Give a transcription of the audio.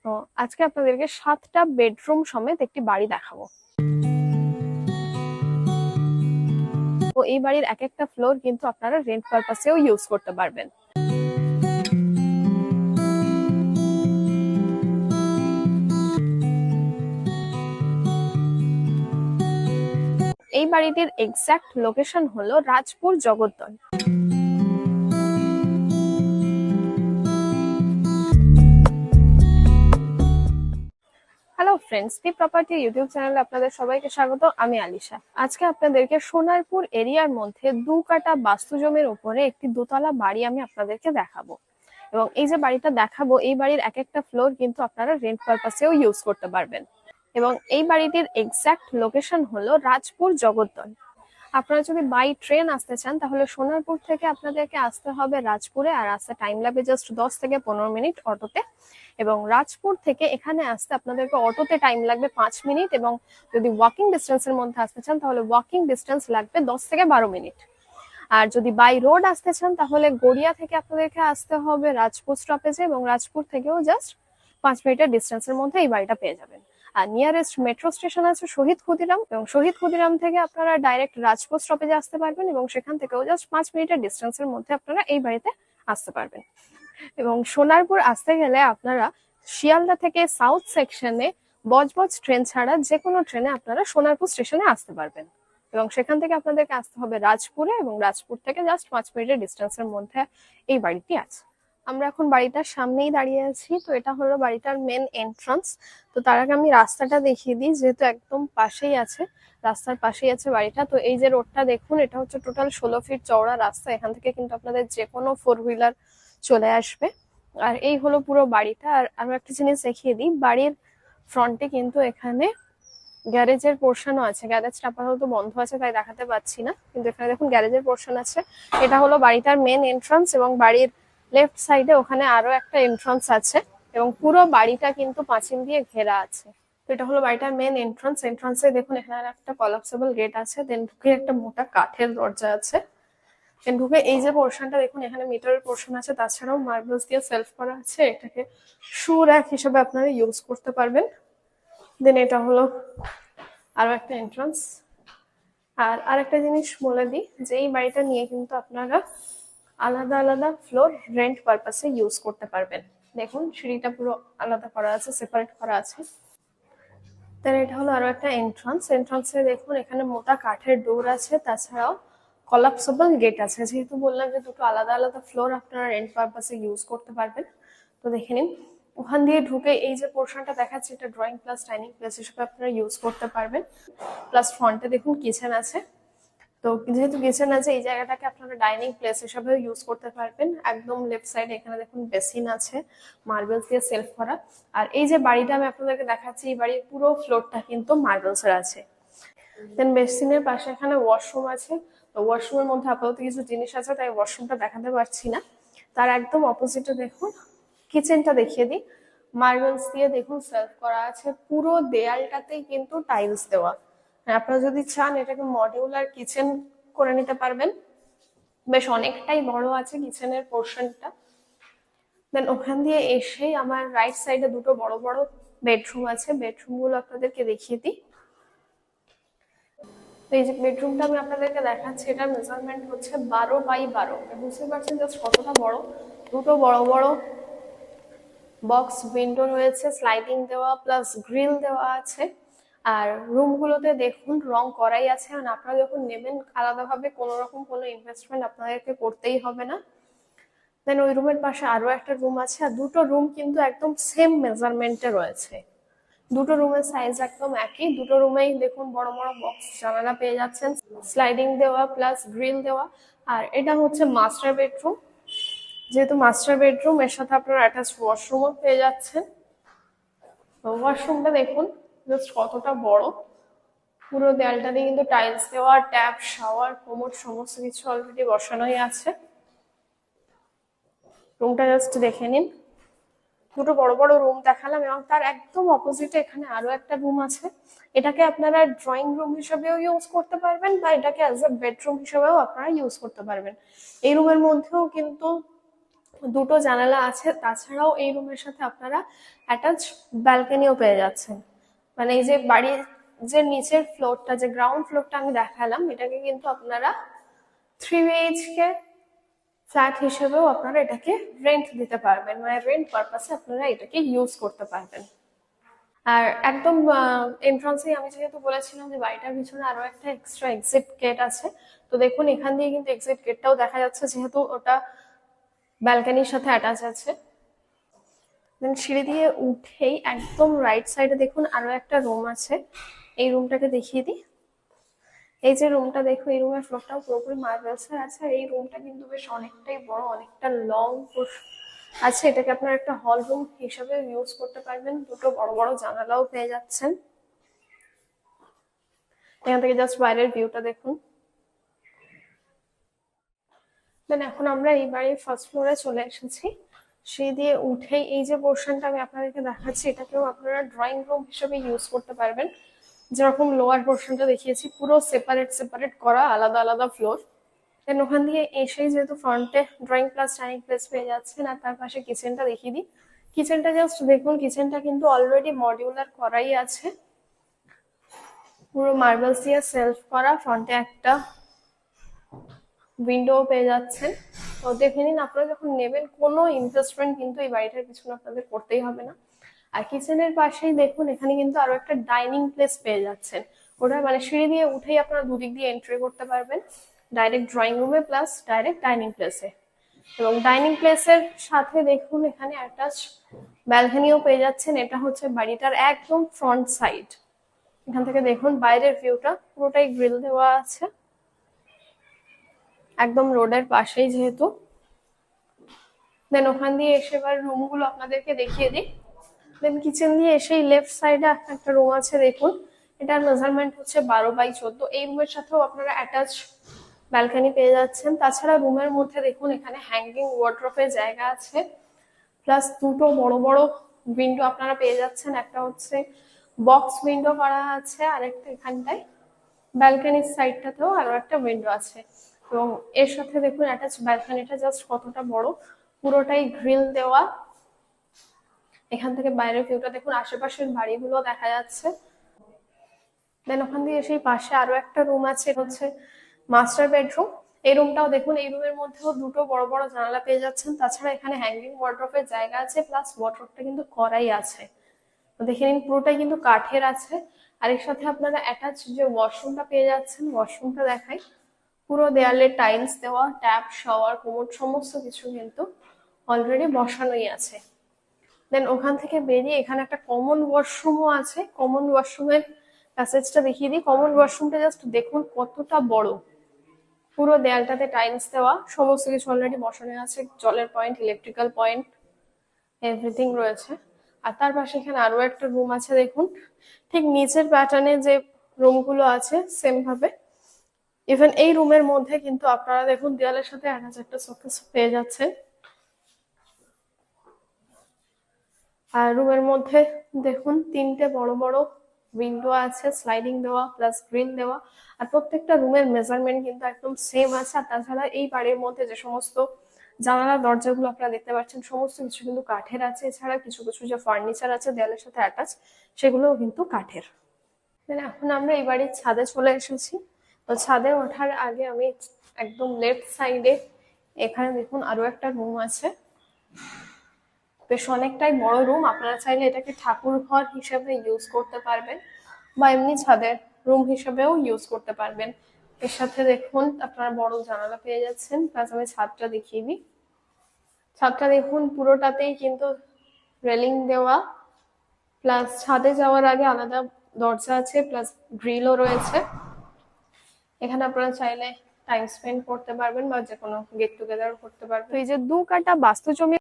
তো আজকে আপনাদেরকে 7টা বেডরুম সমেত একটি বাড়ি দেখাবো। তো এই বাড়ির এক একটা ফ্লোর কিন্তু আপনারা রেন্ট পারপাসেও ইউজ করতে পারবেন। এই বাড়িটির এক্সাক্ট লোকেশন হলো রাজপুর জগদ্দল। হ্যালো ফ্রেন্ডস, দি প্রপার্টি ইউটিউব চ্যানেলে আপনাদের সবাইকে স্বাগত। আমি আলিশা। আজকে আপনাদেরকে সোনারপুর এরিয়ার মধ্যে 2 কাঠা বাস্তু জমির উপরে একটি দোতলা বাড়ি আমি আপনাদেরকে দেখাবো। এবং এই যে বাড়িটা দেখাবো, এই বাড়ির এক একটা ফ্লোর কিন্তু আপনারা রেন্ট পারপাসেও ইউজ করতে পারবেন। এবং এই বাড়িটির এক্সাক্ট লোকেশন হলো রাজপুর জগদ্দল। আপনারা যদি বাই ট্রেন আসতে চান তাহলে সোনারপুর থেকে আপনাদেরকে আসতে হবে রাজপুরে, আর আসতে টাইম লাগবে জাস্ট 10 থেকে 15 মিনিট অটোতে। এবং রাজপুর থেকে এখানে আসতে আপনাদেরকে অটোতে টাইম লাগবে 5 মিনিট, এবং যদি ওয়াকিং ডিস্টেন্সের মধ্যে আসতে চান তাহলে ওয়াকিং ডিস্টেন্স লাগবে 10 থেকে 12 মিনিট। আর যদি বাই রোড আসতে চান তাহলে গড়িয়া থেকে আপনাদেরকে আসতে হবে রাজপুর স্টপেজে, এবং রাজপুর থেকেও জাস্ট 5 মিনিটের ডিস্টেন্সের মধ্যে এই বাড়িটা পেয়ে যাবেন। আর নিয়ারেস্ট মেট্রো স্টেশন আছে শহীদ ক্ষুদিরাম, এবং শহীদ ক্ষুদিরাম থেকে আপনারা ডাইরেক্ট রাজপুর স্টপেজে আসতে পারবেন, এবং সেখান থেকেও জাস্ট 5 মিনিটের ডিস্টেন্সের মধ্যে আপনারা এই বাড়িতে আসতে পারবেন। এবং সোনারপুর আসতে গেলে আপনারা শিয়ালদা থেকে সাউথ সেকশনে বজবজ ট্রেন ছাড়া যে কোনো ট্রেনে আপনারা সোনারপুর স্টেশনে আসতে পারবেন। এবং সেখান থেকে আপনাদেরকে আসতে হবে রাজপুরে, এবং রাজপুর থেকে জাস্ট 5 মিনিটের ডিস্টেন্সের মধ্যে এই বাড়িটি আছে। আমরা এখন বাড়িটার সামনেই দাঁড়িয়ে আছি। তো এটা হলো বাড়িটার মেন এন্ট্রান্স। তো তার আগে আমি রাস্তাটা দেখিয়ে দিই, যেহেতু একদম পাশেই আছে, রাস্তার পাশেই আছে বাড়িটা। তো এই যে রোডটা দেখুন, এটা হচ্ছে টোটাল 16 ফিট চওড়া রাস্তা। এখান থেকে কিন্তু আপনাদের যে কোনো 4 হুইলার চলে আসবে। আর এই হলো পুরো বাড়িটা। আর আমি একটা জিনিস দেখিয়ে দিই, বাড়ির ফ্রন্টে কিন্তু এখানে গ্যারেজের পোর্শনও আছে। গ্যারেজটা আপাতত বন্ধ আছে তাই দেখাতে পাচ্ছি না, কিন্তু এখানে দেখুন গ্যারেজের পোর্শন আছে। এটা হলো বাড়িটার মেন এন্ট্রান্স, এবং বাড়ির লেফট সাইডে ওখানে আরো একটা এন্ট্রান্স আছে, এবং পুরো বাড়িটা কিন্তু পাঁচিল দিয়ে ঘেরা আছে। তো এটা হলো বাড়িটার মেন এন্ট্রান্স। এন্ট্রান্সে দেখুন এখানে একটা কলাপসেবল গেট আছে, দেন ঢুকে একটা মোটা কাঠের দরজা আছে। দেন ঢুকে এই যে পোর্শনটা দেখুন, এখানে মিটারের পোর্শন আছে, তাছাড়াও মার্বেলস দিয়ে সেলফ করা আছে। এটাকে শু র্যাক হিসেবে আপনারা ইউজ করতে পারবেন। দেন এটা হলো আরো একটা এন্ট্রান্স। আর আরেকটা জিনিস বলে দিই, যে এই বাড়িটা নিয়ে কিন্তু আপনারা আলাদা আলাদা ফ্লোর রেন্ট পারপাসে ইউজ করতে পারবেন। দেখুন সিঁড়িটা পুরো আলাদা করা আছে, সেপারেট করা আছে। দেন এটা হলো আরো একটা এন্ট্রান্স। এন্ট্রান্সে দেখুন এখানে মোটা কাঠের ডোর আছে, তাছাড়াও কলাপসেবল গেট আছে। যেহেতু বললাম যে দুটো আলাদা আলাদা ফ্লোর আপনারা রেন্ট পারপাসে ইউজ করতে পারবেন। তো দেখে নিন, ওখান দিয়ে ঢুকে এই যে পোর্শনটা দেখাচ্ছে, এটা ড্রয়িং প্লাস ডাইনিং প্লেস হিসেবে আপনারা ইউজ করতে পারবেন। প্লাস ফ্রন্টে দেখুন কিচেন আছে। তো যেহেতু কিচেন আছে, এই জায়গাটাকে আপনারা ডাইনিং প্লেস হিসেবে ইউজ করতে পারবেন। একদম লেফট সাইডে এখানে দেখুন বেসিন আছে, মার্বেলস দিয়ে সেলফ করা। আর এই যে বাড়িটা আমি আপনাদেরকে দেখাচ্ছি, এই বাড়ির পুরো ফ্লোরটা কিন্তু মার্বেলস এর আছে। দেন বেসিনের পাশে এখানে ওয়াশরুম আছে। তো ওয়াশরুমের মধ্যে আপাতত কিছু জিনিস আছে তাই ওয়াশরুমটা দেখাতে পারছি না। তার একদম অপোজিটে দেখুন কিচেনটা দেখিয়ে দিই। মার্বেলস দিয়ে দেখুন সেলফ করা আছে, পুরো দেয়ালটাতেই কিন্তু টাইলস দেওয়া। আপনারা যদি চান এটাকে মডিউলার কিচেন করে নিতে পারবেন। বেশ অনেকটাই বড় আছে কিচেনের পোর্শনটা। দেন ওখান দিয়ে এসেই আমার রাইট সাইডে দুটো বড় বড় বেডরুম আছে। বেডরুম গুলো আপনাদেরকে দেখিয়ে দিই। তো এই যে বেডরুমটা আমি আপনাদেরকে দেখাচ্ছি, এটার মেজারমেন্ট হচ্ছে 12x12। বুঝতে পারছেন জাস্ট কতটা বড়। দুটো বড় বড় বক্স উইন্ডো রয়েছে, স্লাইডিং দেওয়া প্লাস গ্রিল দেওয়া আছে। আর রুমগুলোতে দেখুন রং করাই আছে, আর আপনারা যখন নেবেন আলাদাভাবে কোনো রকম কোনো ইনভেস্টমেন্ট আপনাদেরকে করতেই হবে না। দেন ওই রুমের পাশে আরো একটা রুম আছে, আর দুটো রুম কিন্তু একদম সেম মেজারমেন্টে রয়েছে। দুটো রুমের সাইজ একদম একই। দুটো রুমেই দেখুন বড় বড় বক্স জানালা পেয়ে যাচ্ছেন, স্লাইডিং দেওয়া প্লাস গ্রিল দেওয়া। আর এটা হচ্ছে মাস্টার বেডরুম। যেহেতু মাস্টার বেডরুম, এর সাথে আপনারা অ্যাটাচ ওয়াশরুমও পেয়ে যাচ্ছেন। তো ওয়াশরুমটা দেখুন জাস্ট কতটা বড়। পুরো দেয়ালটাতে কিন্তু টাইলস দেওয়া, ট্যাপ, শাওয়ার, কোমোড সমস্ত কিছু অলরেডি বসানোই আছে। রুমটা জাস্ট দেখে নিন। দুটো বড় বড় রুম দেখালাম, এবং তার একদম অপোজিটে এখানে আরো একটা রুম আছে। এটাকে আপনারা ড্রয়িং রুম হিসেবেও ইউজ করতে পারবেন, বা এটাকে অ্যাজ এ বেডরুম হিসেবেও আপনারা ইউজ করতে পারবেন। এই রুমের মধ্যেও কিন্তু দুটো জানালা আছে, তাছাড়াও এই রুমের সাথে আপনারা অ্যাটাচ ব্যালকনিও পেয়ে যাচ্ছেন। মানে এই যে বাড়ির যে নিচের ফ্লোরটা, যে গ্রাউন্ড ফ্লোরটা আমি দেখালাম, এটাকে কিন্তু আপনারা 3 BHK ফ্ল্যাট হিসেবেও আপনারা এটাকে রেন্ট দিতে পারবেন, মানে রেন্ট পারপাসে আপনারা এটাকে ইউজ করতে পারবেন। আর একদম এন্ট্রান্সে আমি যেহেতু বলেছিলাম যে বাড়িটার পিছনে আরো একটা এক্সট্রা এক্সিট গেট আছে, তো দেখুন এখান দিয়ে কিন্তু এক্সিট গেটটাও দেখা যাচ্ছে, যেহেতু ওটা ব্যালকনির সাথে অ্যাটাচ আছে। দেন সিঁড়ি দিয়ে উঠেই একদম রাইট সাইডে দেখুন আরো একটা রুম আছে, এই রুমটাকে দেখিয়ে দিই। এই যে রুমটা দেখো, এই রুমের ফ্লোরটাও পুরোপুরি মার্বেলস এর আছে, আর এই রুমটা কিন্তু বেশ অনেকটাই বড়, অনেকটা লং আছে। এটাকে আপনার একটা হল রুম হিসেবে ইউজ করতে পারবেন। দুটো বড় বড় জানালাও পেয়ে যাচ্ছেন। এখান থেকে জাস্ট বাইরের ভিউটা দেখুন। দেন এখন আমরা এই বাড়ির ফার্স্ট ফ্লোরে চলে এসেছি। সেই দিয়ে উঠেই এই যে পোর্শনটা আমি আপনাদেরকে দেখাচ্ছি, এটাকেও আপনারা ড্রয়িং রুম হিসেবে ইউজ করতে পারবেন। যেরকম লোয়ার পোর্শনটা দেখিয়েছি, পুরো সেপারেট সেপারেট করা, আলাদা আলাদা ফ্লোর। দেন ওখান দিয়ে এসেই যেহেতু ফ্রন্টে ড্রয়িং প্লাস ডাইনিং প্লেস পেয়ে যাচ্ছেন, আর তার পাশে কিচেনটা দেখিয়ে দিই। কিচেনটা জাস্ট দেখুন, কিচেনটা কিন্তু অলরেডি মডিউলার করাই আছে, পুরো মার্বেলস দিয়ে সেলফ করা। ফ্রন্টে একটা উইন্ডো পেয়ে যাচ্ছেন। তো দেখে নিন, আপনারা যখন নেবেন কোনো ইনভেস্টমেন্ট কিন্তু এই বাড়িটার পিছনে আপনাদের করতেই হবে না। আর কিচেনের পাশেই দেখুন, এখানে কিন্তু আরো একটা ডাইনিং প্লেস পেয়ে যাচ্ছেন। ওটা মানে সিঁড়ি দিয়ে উঠেই আপনারা দুদিক দিয়ে এন্ট্রি করতে পারবেন, ডাইরেক্ট ড্রয়িং রুমে প্লাস ডাইরেক্ট ডাইনিং প্লেসে। এবং ডাইনিং প্লেসের সাথে দেখুন এখানে অ্যাটাচ ব্যালকনিও পেয়ে যাচ্ছেন। এটা হচ্ছে বাড়িটার একদম ফ্রন্ট সাইড। এখান থেকে দেখুন বাইরের ভিউটা, পুরোটাই গ্রিল দেওয়া আছে, একদম রোডের পাশেই যেহেতু। দেন ওখান দিয়ে এসে এবার রুমগুলো আপনাদেরকে দেখিয়ে দিই। দেন কিচেন দিয়ে এসেই লেফট সাইডে একটা রুম আছে দেখুন, এটার মেজারমেন্ট হচ্ছে 12x14। এই রুমের সাথেও আপনারা অ্যাটাচ ব্যালকনি পেয়ে যাচ্ছেন। তাছাড়া রুমের মধ্যে দেখুন এখানে হ্যাঙ্গিং ওয়ার্ড্রোবের জায়গা আছে, প্লাস দুটো বড় বড় উইন্ডো আপনারা পেয়ে যাচ্ছেন। একটা হচ্ছে বক্স উইন্ডো করা আছে, আর একটা এখানটায় ব্যালকনির সাইডটাতেও আরো একটা উইন্ডো আছে। এবং এর সাথে দেখুন অ্যাটাচ ব্যালকনিটা জাস্ট কতটা বড়, পুরোটাই গ্রিল দেওয়া। এখান থেকে বাইরের ভিউটা দেখুন, আশেপাশের বাড়িগুলো দেখা যাচ্ছে। দেন ওখান দিয়ে সেই পাশে আরো একটা রুম আছে, হচ্ছে মাস্টার বেডরুম। এই রুমটাও দেখুন, এই রুমের মধ্যেও দুটো বড় বড় জানালা পেয়ে যাচ্ছেন। তাছাড়া এখানে হ্যাঙ্গিং ওয়ার্ড্রোবের জায়গা আছে, প্লাস ওয়ার্ড্রোবটা কিন্তু করাই আছে। দেখে নিন পুরোটাই কিন্তু কাঠের আছে। আর এর সাথে আপনারা অ্যাটাচ যে ওয়াশরুমটা পেয়ে যাচ্ছেন, ওয়াশরুমটা দেখাই, পুরো দেয়ালে টাইলস দেওয়া, ট্যাপ, শাওয়ার, কোমোড সমস্ত কিছু কিন্তু অলরেডি বসানোই আছে। দেন ওখান থেকে বেরিয়ে এখানে একটা কমন ওয়াশরুমও আছে। কমন ওয়াশরুমের প্যাসেজটা দেখিয়ে দিই। কমন ওয়াশরুমটা জাস্ট দেখুন কতটা বড়, পুরো দেয়ালটাতে টাইলস দেওয়া, সমস্ত কিছু অলরেডি বসানো আছে, জলের পয়েন্ট, ইলেকট্রিক্যাল পয়েন্ট, এভরিথিং রয়েছে। আর তার পাশে এখানে আরো একটা রুম আছে দেখুন, ঠিক নিচের প্যাটার্নে যে রুমগুলো আছে সেম ভাবে। ইভেন এই রুমের মধ্যে কিন্তু আপনারা দেখুন দেয়ালের সাথে অ্যাটাচ একটা শোকেস পেয়ে যাচ্ছেন। আর রুমের মধ্যে দেখুন তিনটে বড় বড় উইন্ডো আছে, স্লাইডিং দেওয়া প্লাস গ্রিল দেওয়া। আর প্রত্যেকটা রুমের মেজারমেন্ট কিন্তু একদম সেম আছে। আর তাছাড়া এই বাড়ির মধ্যে যে সমস্ত জানালা দরজাগুলো আপনারা দেখতে পাচ্ছেন, সমস্ত কিছু কিন্তু কাঠের আছে। এছাড়া কিছু কিছু যে ফার্নিচার আছে দেয়ালের সাথে অ্যাটাচ, সেগুলোও কিন্তু কাঠের। এখন আমরা এই বাড়ির ছাদে চলে এসেছি। তো ছাদে ওঠার আগে আমি একদম লেফট সাইডে এখানে দেখুন আরো একটা রুম আছে, বেশ অনেকটাই বড় রুম। আপনারা চাইলে এটাকে ঠাকুর ঘর হিসেবে ইউজ করতে পারবেন, বা এমনি ছাদের রুম হিসেবেও ইউজ করতে পারবেন। এর সাথে দেখুন আপনারা বড় জানালা পেয়ে যাচ্ছেন। প্লাস আমি ছাদটা দেখিয়ে দিই। ছাদটা দেখুন পুরোটাতেই কিন্তু রেলিং দেওয়া, প্লাস ছাদে যাওয়ার আগে আলাদা দরজা আছে, প্লাস গ্রিলও রয়েছে। এখানে আপনারা চাইলে টাইম স্পেন্ড করতে পারবেন, বা যে কোনো গেট টুগেদার করতে পারবেন। তো এই যে 2 কাঠা বাস্তু জমি